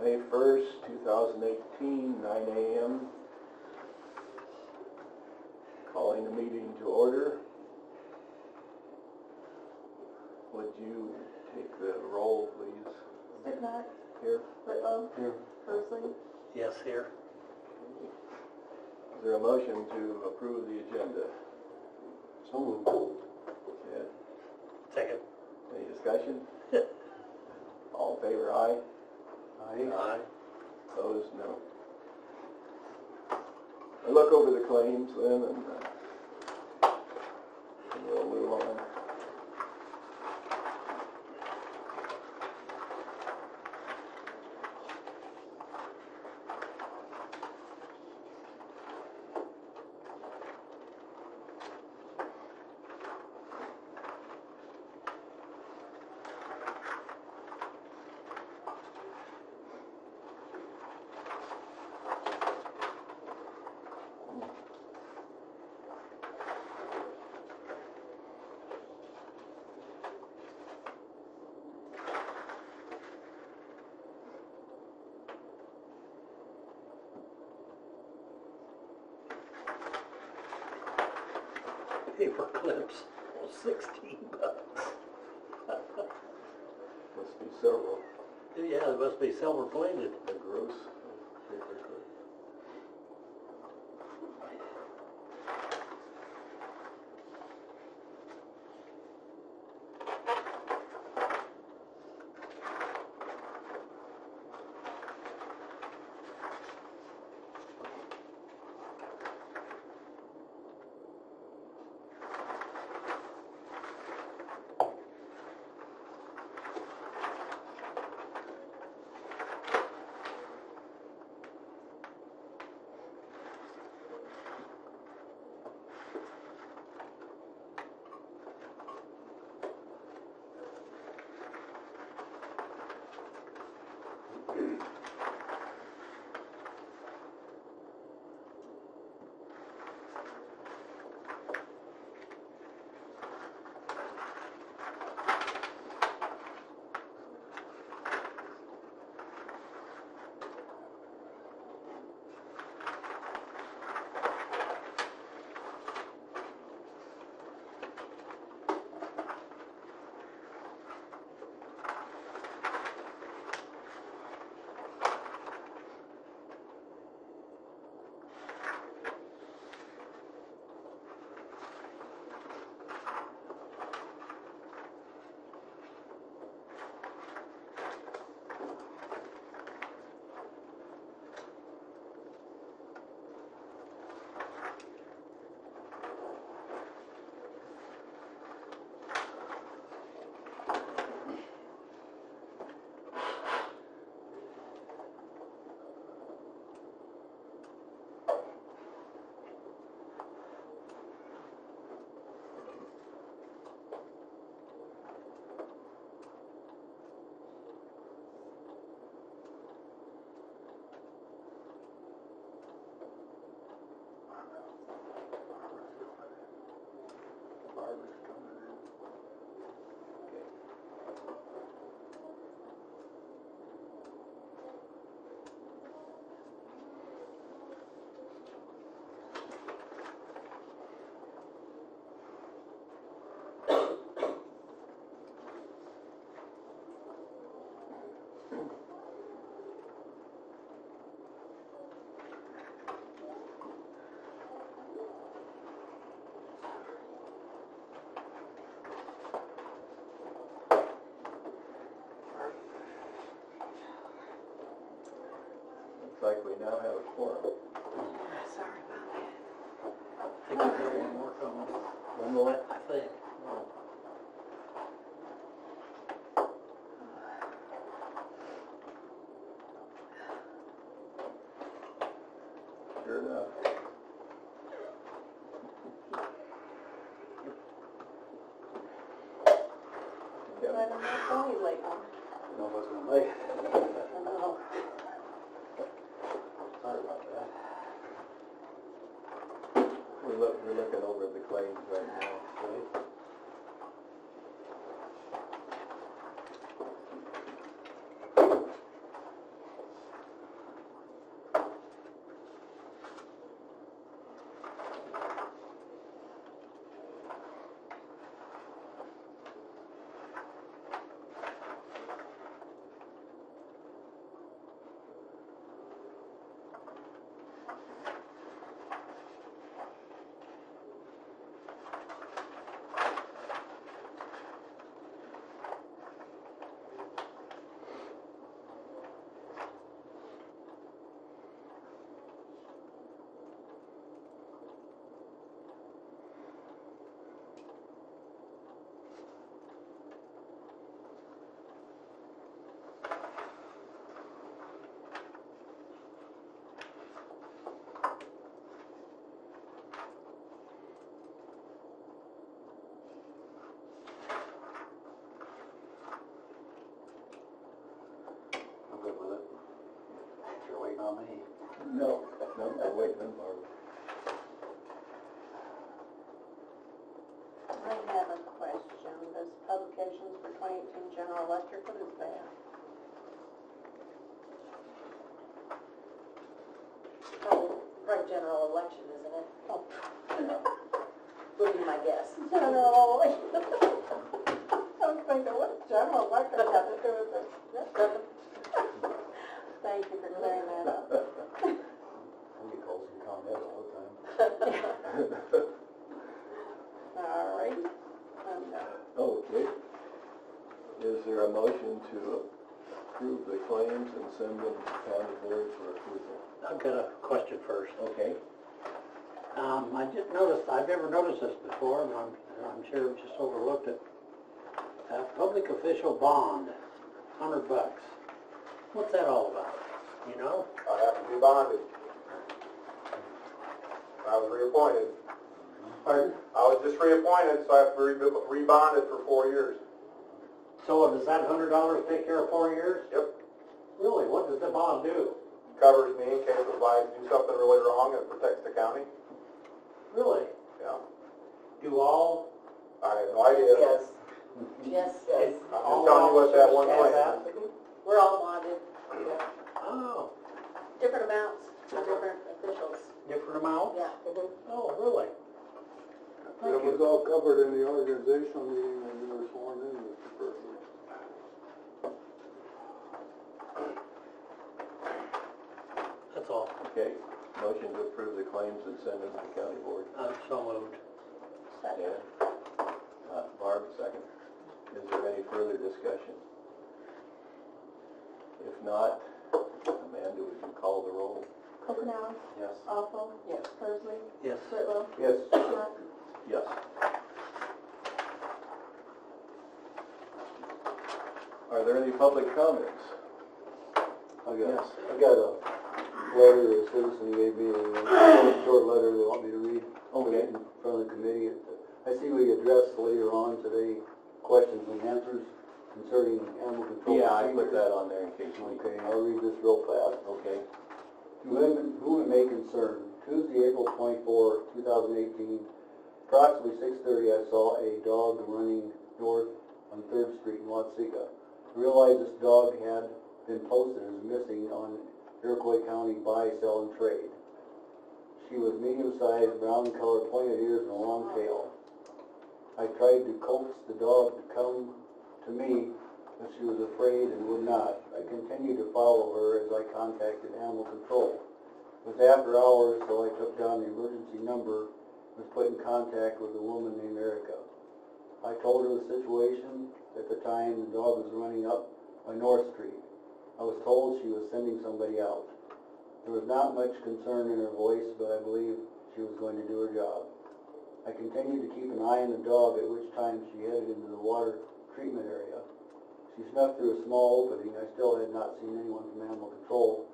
May 1st, 2018, 9 a.m. Calling the meeting to order. Would you take the roll, please? Sticknut. Here. Whitlow. Here. Mosley. Yes, here. Is there a motion to approve the agenda? So moved. Ted? Second. Any discussion? All in favor, aye? Aye. Opposed, no. I look over the claims then and we'll move on. Paper clips, 16 bucks. Must be several. Yeah, it must be silver plated. A gross paper clip. Barbara's coming in. Okay. Looks like we now have a quorum. Sorry about that. I think we've got one more coming. One more? I think. Sure enough. Let them know Tony's late one. I don't know if I was gonna make it. I know. Sorry about that. We're looking over the claims right now, right? Not me. No, I'm waiting on Barbara. I have a question. This publications for 2018 General Electric, what is that? Probably general election, isn't it? Oh. Would be my guess. General. I was thinking, what does General Electric have to do with this? Thank you for clearing that up. We get calls from ComEd all the time. All right. I'm done. Okay. Is there a motion to approve the claims and send them to county board for approval? I've got a question first. Okay. I just noticed, I've never noticed this before, and I'm sure I've just overlooked it. Public official bond, $100. What's that all about? You know? I have to be bonded. I was reappointed. Pardon? I was just reappointed, so I have to be rebonded for 4 years. So does that $100 take care of 4 years? Yep. Really? What does the bond do? Covers me in case if I do something really wrong and it protects the county. Really? Yeah. Do all? I have no idea. Yes. Yes, yes. I'm just telling you what that one All plan officers is. We're all bonded. Yeah. Oh, Different amounts for different officials. different amount? Yeah. Oh, really? It was all covered in the organizational meeting when you were sworn in, Mr. President. That's all. Okay. Motion to approve the claims and send them to county board. I'm so moved. Dan? Barb, second. Is there any further discussion? If not, Amanda, would you call the roll? Coconut, Yes. Awful, Yes. Persley, Yes. Whitlow, Yes. Schmidt. Yes. Are there any public comments? I got a letter a citizen gave me, a short letter they want me to read. Okay. In front of the committee. I see we addressed later on today questions and answers concerning animal control. Yeah, I put procedures. that on there in case we... Okay, I'll read this real fast. Okay. Whom it may concern, Tuesday, April 24, 2018, approximately 6:30, I saw a dog running north on 3rd Street in Watsika. I realized this dog had been posted as missing on Iroquois County Buy, Sell, and Trade. She was medium-sized, brown-colored, pointed ears, and a long tail. I tried to coax the dog to come to me, but she was afraid and would not. I continued to follow her as I contacted animal control. It was after hours, so I took down the emergency number and was put in contact with a woman named Erica. I told her the situation. At the time, the dog was running up by North Street. I was told she was sending somebody out. There was not much concern in her voice, but I believe she was going to do her job. I continued to keep an eye on the dog, at which time she headed into the water treatment area. She snuck through a small opening. I still had not seen anyone from animal control,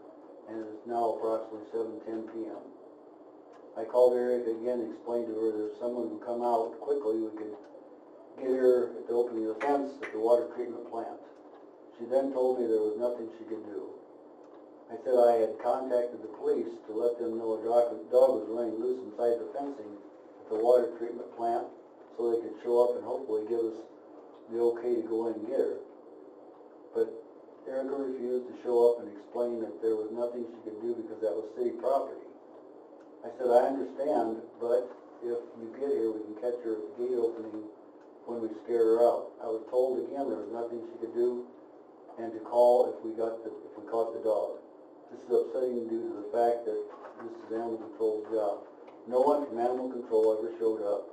and it is now approximately 7:10 p.m. I called Erica again and explained to her that if someone would come out quickly, we could get her at the opening of the fence at the water treatment plant. She then told me there was nothing she could do. I said I had contacted the police to let them know a dog was running loose inside the fencing at the water treatment plant so they could show up and hopefully give us the okay to go in and get her. But Erica refused to show up and explain that there was nothing she could do because that was city property. I said, I understand, but if you get here, we can catch her at the gate opening when we scare her out. I was told again there was nothing she could do and to call if we caught the dog. This is upsetting due to the fact that this is animal control's job. No one from animal control ever showed up.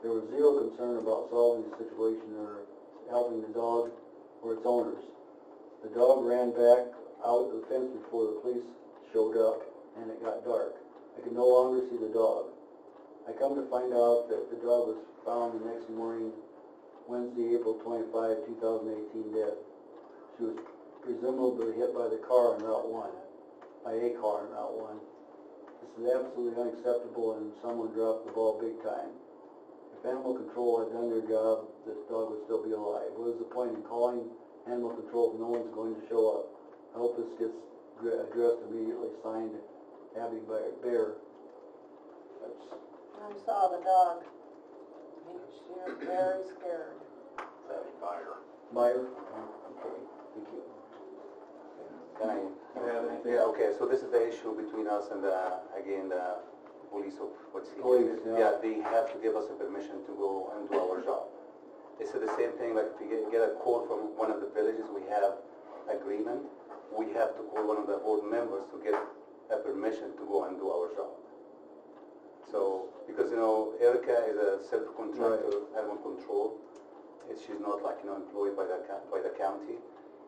There was zero concern about solving the situation or helping the dog or its owners. The dog ran back out of the fence before the police showed up, and it got dark. I could no longer see the dog. I come to find out that the dog was found the next morning, Wednesday, April 25, 2018, dead. She was presumably hit by the car on Route 1, by a car on Route 1. This is absolutely unacceptable, and someone dropped the ball big time. If animal control had done their job, this dog would still be alive. What is the point in calling animal control if no one's going to show up? I hope this gets addressed immediately, signed Abby Bear. That's, I saw the dog. She was very scared. Meyer? Okay, thank you. Can I? Do you have anything? Yeah, okay, so this is the issue between us and again, the police of what's here. Police, yeah. Yeah, they have to give us a permission to go and do our job. They said the same thing, like if we get a call from one of the villages, we have agreement, we have to call one of the board members to get a permission to go and do our job. So, because, you know, Erica is a self-contractor, animal control. She's not like, you know, employed by the county.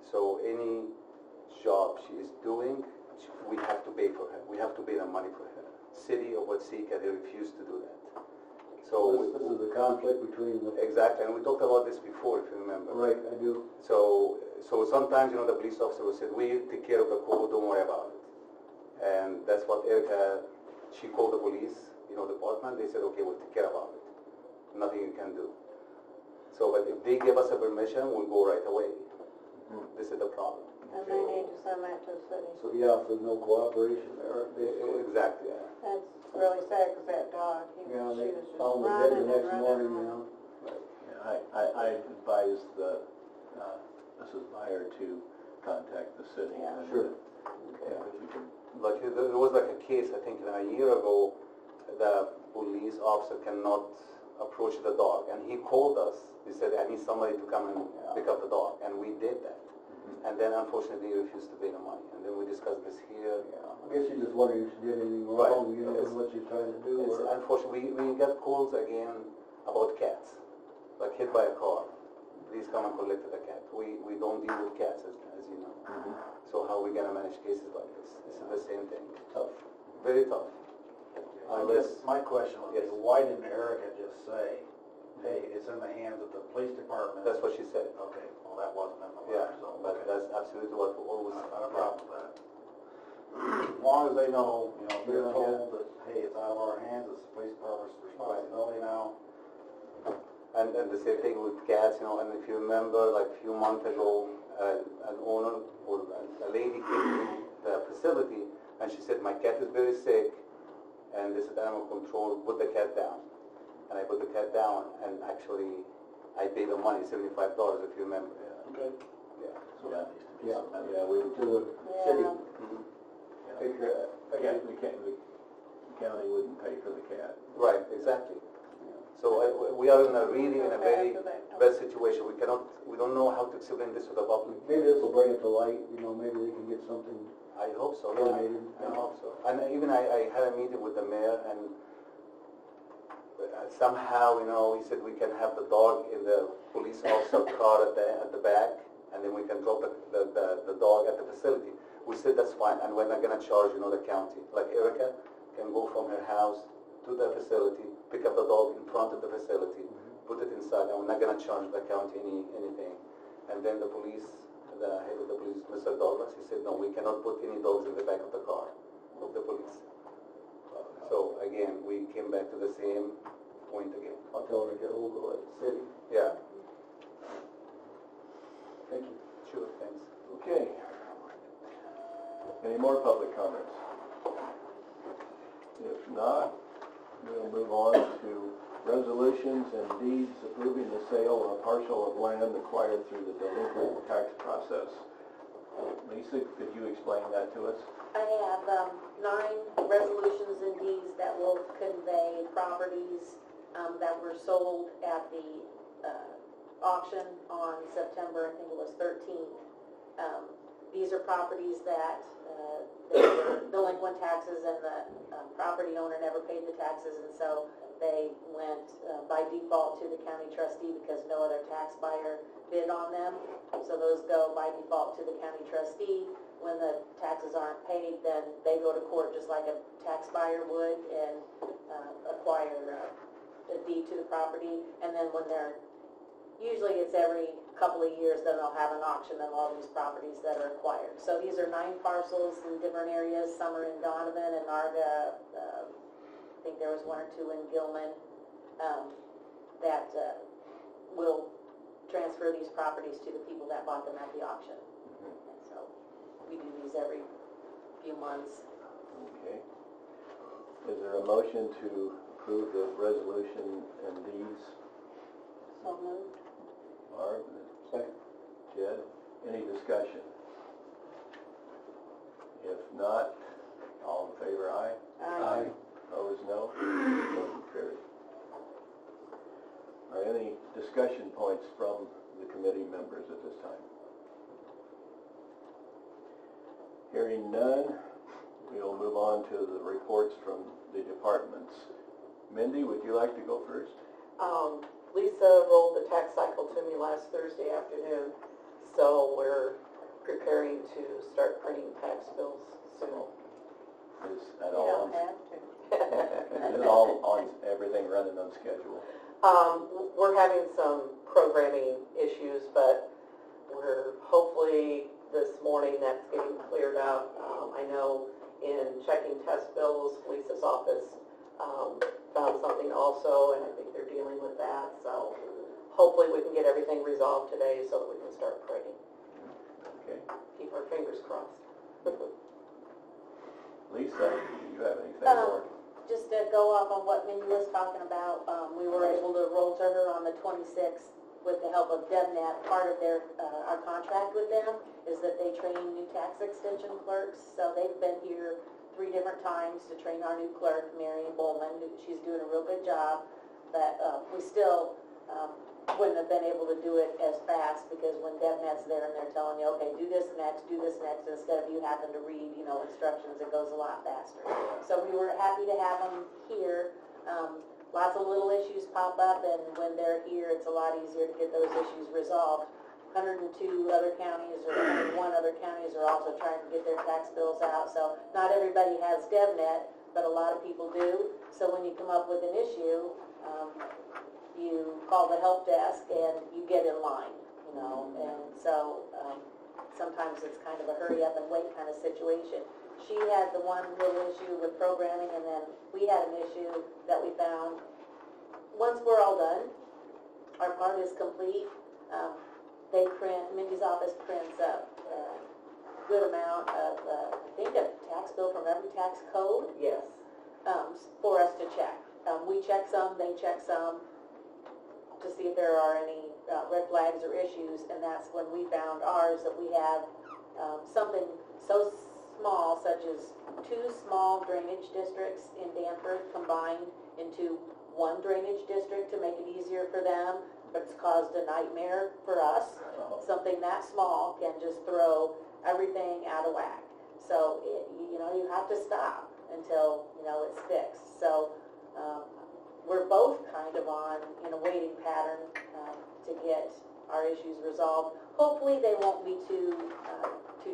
So any job she is doing, we have to pay for her. We have to pay the money for her. City of Watsika, they refuse to do that. So This is the conflict between the... exactly, and we talked about this before, if you remember. Right, I do. So sometimes, you know, the police officer will say, we take care of the call, don't worry about it. And that's what Erica, she called the police, you know, department, they said, okay, we'll take care about it. Nothing you can do. So, but if they give us a permission, we'll go right away. This is the problem. And they need to send that to the city. So, yeah, if there's no cooperation there, basically. Exactly, yeah. That's really sad because that dog, Yeah, she they was just found the dead running the and next running morning, you around. know. Yeah, I advise the, Mrs. Meyer to contact the city. Yeah. and, Sure. Yeah, if we can, Like there was like a case, I think a year ago, the police officer cannot approach the dog, and he called us. He said, I need somebody to come and pick up the dog, and we did that. And then unfortunately he refused to pay the money, and then we discussed this here. I guess you're just wondering if she did anything Right. wrong, you know, Yes. what she's trying to do, It's or... unfortunately, we got calls again about cats, like hit by a car. Please come and collect the cat. We don't deal with cats, as you know. So how are we gonna manage cases like this? This is the same thing. Tough, very tough. Unless, My question would be, Yes. why didn't Erica just say, hey, it's in the hands of the police department? that's what she said. Okay, well, that wasn't in the Yeah, letter, so, but okay. that's absolutely what we always. Not a problem with that. As long as they know, you know, they're Yeah. told that, hey, it's out of our hands, it's the police department's responsibility now. And the same thing with cats, you know, and if you remember, like a few months ago, an owner or a lady came to the facility and she said, my cat is very sick and this is animal control, put the cat down. And I put the cat down and actually I paid the money, $75 if you remember. Okay. Yeah. so that needs to be Yeah, something. yeah, we, to the city, Yeah. Yeah. take care of that. Again, the county wouldn't pay for the cat. Right, exactly. So we are in a really in a very After that. bad situation. We don't know how to explain this to the public. Maybe this will bring it to light, you know, maybe they can get something I hope so. coordinated. I hope so. And even I had a meeting with the mayor and somehow, you know, he said we can have the dog in the police officer car at the back and then we can drop the dog at the facility. We said that's fine and we're not gonna charge, you know, the county. Like Erica can go from her house to the facility, pick up the dog in front of the facility, put it inside, and we're not gonna charge the county anything. And then the police, the head of the police, Mr. Douglas, he said, no, we cannot put any dogs in the back of the car of the police. So again, we came back to the same point again. I'll tell her to get a hold of the city. Yeah, Thank you. sure, thanks. Okay. Any more public comments? If not, we'll move on to resolutions and deeds approving the sale of a parcel of land acquired through the delinquent tax process. Lisa, could you explain that to us? I have 9 resolutions and deeds that will convey properties that were sold at the auction on September, I think it was 13th. These are properties that they were delinquent taxes and the property owner never paid the taxes, and so they went by default to the county trustee because no other tax buyer bid on them. So those go by default to the county trustee. When the taxes aren't paid, then they go to court just like a tax buyer would and acquire a deed to the property. And then when they're, usually it's every couple of years, then they'll have an auction of all these properties that are acquired. So these are 9 parcels in different areas. Some are in Donovan and Narga. I think there was 1 or 2 in Gilman that will transfer these properties to the people that bought them at the auction. And so we do these every few months. Okay. Is there a motion to approve the resolution and deeds? So moved. Barb? Second. Jed, any discussion? If not, all in favor, aye? Aye. Opposed, no? Motion carried. Are any discussion points from the committee members at this time? Hearing none, we'll move on to the reports from the departments. Mindy, would you like to go first? Lisa rolled the tax cycle to me last Thursday afternoon, so we're preparing to start printing tax bills soon. Is that You all? don't have to. Is it all on, everything running on schedule? We're having some programming issues, but we're hopefully this morning that's getting cleared up. I know in checking test bills, Lisa's office found something also, and I think they're dealing with that. So hopefully we can get everything resolved today so that we can start printing. Okay. Keep our fingers crossed. Lisa, do you have anything more? Just to go off on what Mindy was talking about, we were able to roll to her on the 26th with the help of DevNet. Part of their, our contract with them is that they train new tax extension clerks. So they've been here 3 different times to train our new clerk, Marion Bowman. She's doing a real good job, but we still wouldn't have been able to do it as fast because when DevNet's there and they're telling you, okay, do this next, instead of you having to read, instructions, it goes a lot faster. So we were happy to have them here. Lots of little issues pop up, and when they're here, it's a lot easier to get those issues resolved. 102 other counties or 101 other counties are also trying to get their tax bills out, so not everybody has DevNet, but a lot of people do. So when you come up with an issue, you call the help desk and you get in line, and so sometimes it's kind of a hurry up and wait kind of situation. She had the one little issue with programming, and then we had an issue that we found. Once we're all done, our part is complete, Mindy's office prints up a good amount of, I think a tax bill from every tax code. Yes. For us to check. We check some, they check some, to see if there are any red flags or issues, and that's when we found ours, that we have something so small, such as 2 small drainage districts in Danforth combined into 1 drainage district to make it easier for them, but it's caused a nightmare for us. Something that small can just throw everything out of whack. So, you have to stop until, it's fixed. So, we're both kind of in a waiting pattern to get our issues resolved. Hopefully they won't be too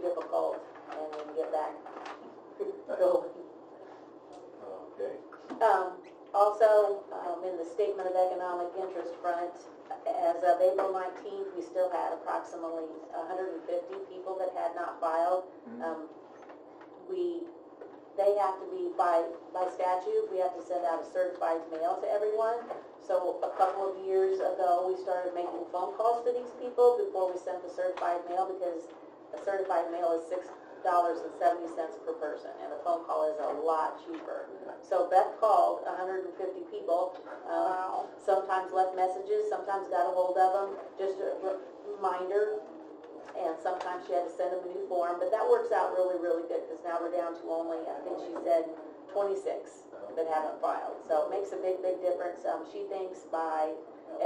difficult, and we can get back going. Okay. Also, in the Statement of Economic Interest front, as of April 19th, we still had approximately 150 people that had not filed. They have to be, by statute, we have to send out a certified mail to everyone. So a couple of years ago, we started making phone calls to these people before we sent the certified mail, because a certified mail is $6.70 per person, and a phone call is a lot cheaper. So Beth called 150 people, sometimes left messages, sometimes got a hold of them, just a reminder, and sometimes she had to send them a new form, but that works out really, really good, because now we're down to only, I think she said, 26 that haven't filed. So it makes a big, big difference. She thinks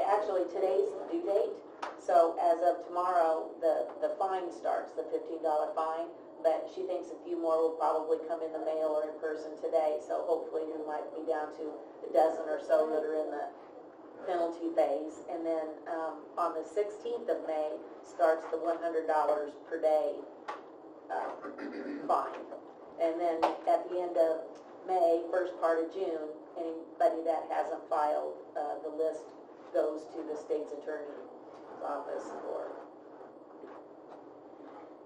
actually today's the due date, so as of tomorrow, the fine starts, the $15 fine, but she thinks a few more will probably come in the mail or in person today, so hopefully we might be down to a dozen or so that are in the penalty phase. And then on the 16th of May starts the $100 per day fine. And then at the end of May, first part of June, anybody that hasn't filed, the list goes to the state's attorney's office or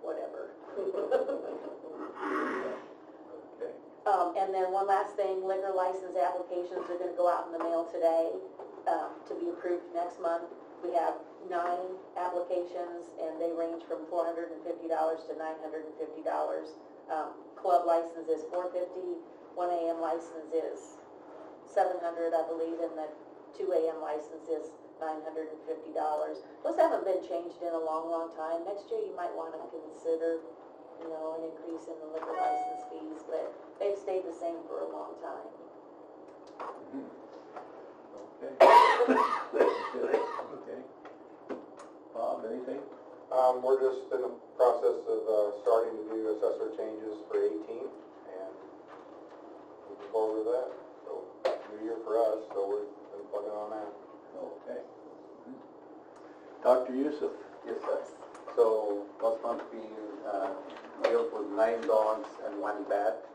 whatever. Okay. And then one last thing, liquor license applications are going to go out in the mail today to be approved next month. We have 9 applications, and they range from $450 to $950. 12 license is $450, 1 AM license is $700, I believe, and the 2 AM license is $950. Those haven't been changed in a long, long time. Next year, you might want to consider, an increase in the liquor license fees, but they've stayed the same for a long time. Okay. Okay. Bob, anything? We're just in the process of starting to do assessor changes for 18 and moving forward with that. So, new year for us, so we've been plugging on that. Okay. Dr. Youssef? Yes, sir. So last month we dealt with 9 dogs and 1 bat.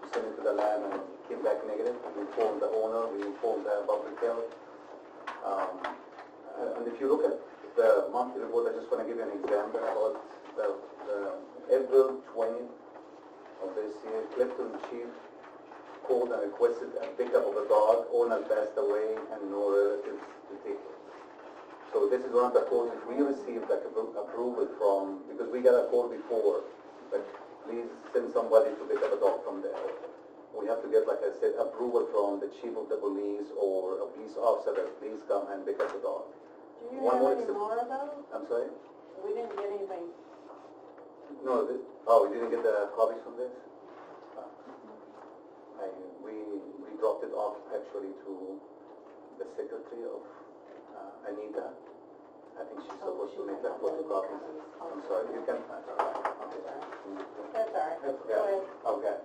We sent it to the lab and it came back negative. We informed the owner, we informed the public health. And if you look at the monthly report, I just want to give you an example about the April 20th of this year. Clifton Chief called and requested a pickup of a dog. Owner passed away and no relatives to take it. So this is one of the calls that we received like approval from, because we got a call before, but please send somebody to pick up a dog from there. We have to get, like I said, approval from the chief of the police or a police officer that please come and pick up the dog. Do you One more have any more of those? I'm sorry? We didn't get anything. No, we didn't get the copies from this? We dropped it off actually to the secretary of Anita. I think she's supposed to make that photocopies. I'm sorry, you can, that's all right. That's all right. Go ahead. Okay.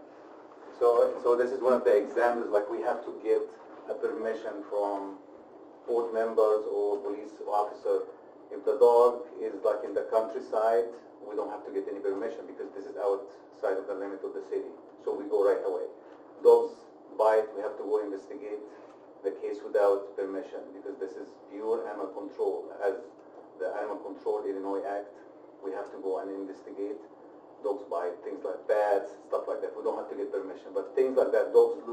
So this is one of the examples, like we have to get a permission from board members or police officer. If the dog is like in the countryside, we don't have to get any permission because this is outside of the limit of the city. So we go right away. Dogs bite, we have to go investigate the case without permission because this is pure animal control. As the Animal Control Illinois Act, we have to go and investigate. Dogs bite, things like bats, stuff like that. We don't have to get permission. But things like that, a dog is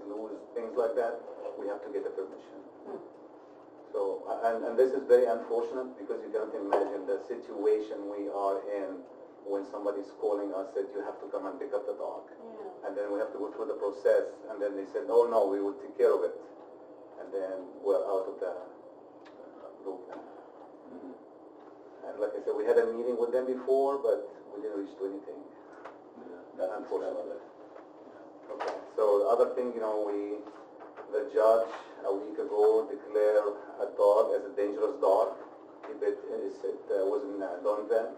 loose, things like that, we have to get a permission. So, and this is very unfortunate because you can't imagine the situation we are in when somebody's calling us that you have to come and pick up the dog. Yeah. And then we have to go through the process, and then they said, oh no, we will take care of it. And then we're out of the loop. And like I said, we had a meeting with them before, but we didn't reach to anything. Unfortunately. Okay. So the other thing, the judge a week ago declared a dog as a dangerous dog. It was in Donvan.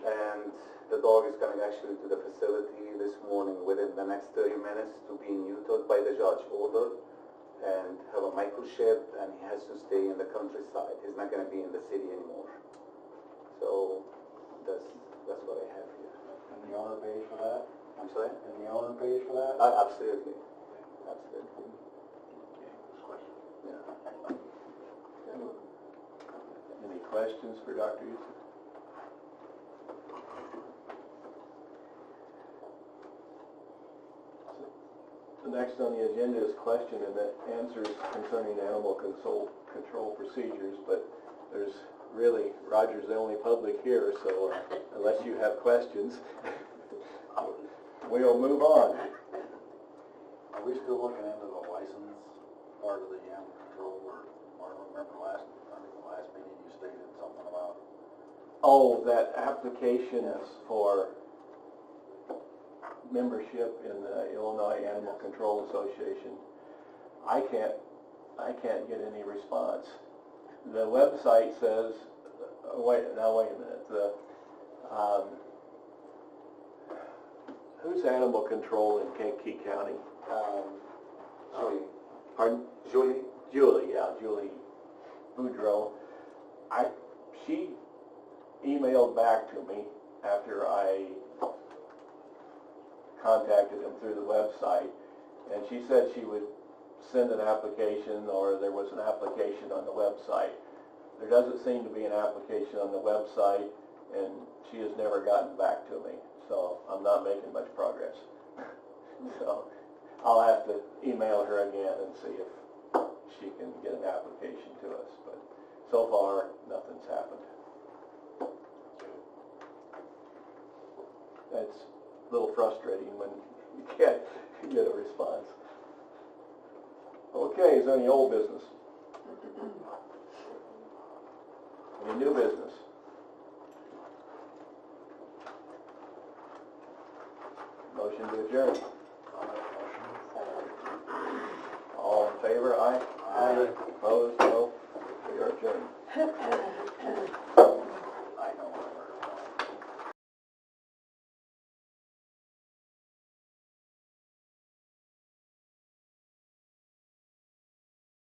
And the dog is coming actually to the facility this morning within the next 30 minutes to be neutered by the judge order and have a microchip, and he has to stay in the countryside. He's not going to be in the city anymore. So that's what I have here. And the owner pays for that? I'm sorry? And the owner pays for that? Absolutely. Absolutely. Yeah. Any questions for Dr. Youssef? The next on the agenda is question and answers concerning animal control procedures, but there's really, Roger's the only public here, so unless you have questions, we'll move on. Are we still looking into the license part of the animal control, or I remember last meeting you stated something about? Oh, that application for membership in the Illinois Animal Control Association. I can't get any response. The website says, wait a minute, who's animal control in Kankakee County? Julie. Pardon? Julie? Julie Boudreau. She emailed back to me after I contacted him through the website, and she said she would send an application, or there was an application on the website. There doesn't seem to be an application on the website, and she has never gotten back to me, so I'm not making much progress. So I'll have to email her again and see if she can get an application to us, but so far nothing's happened. a little frustrating when you can't get a response. Okay, is there any old business? Any new business? Motion to adjourn. All in favor, aye? Aye. Opposed, no. We are adjourned.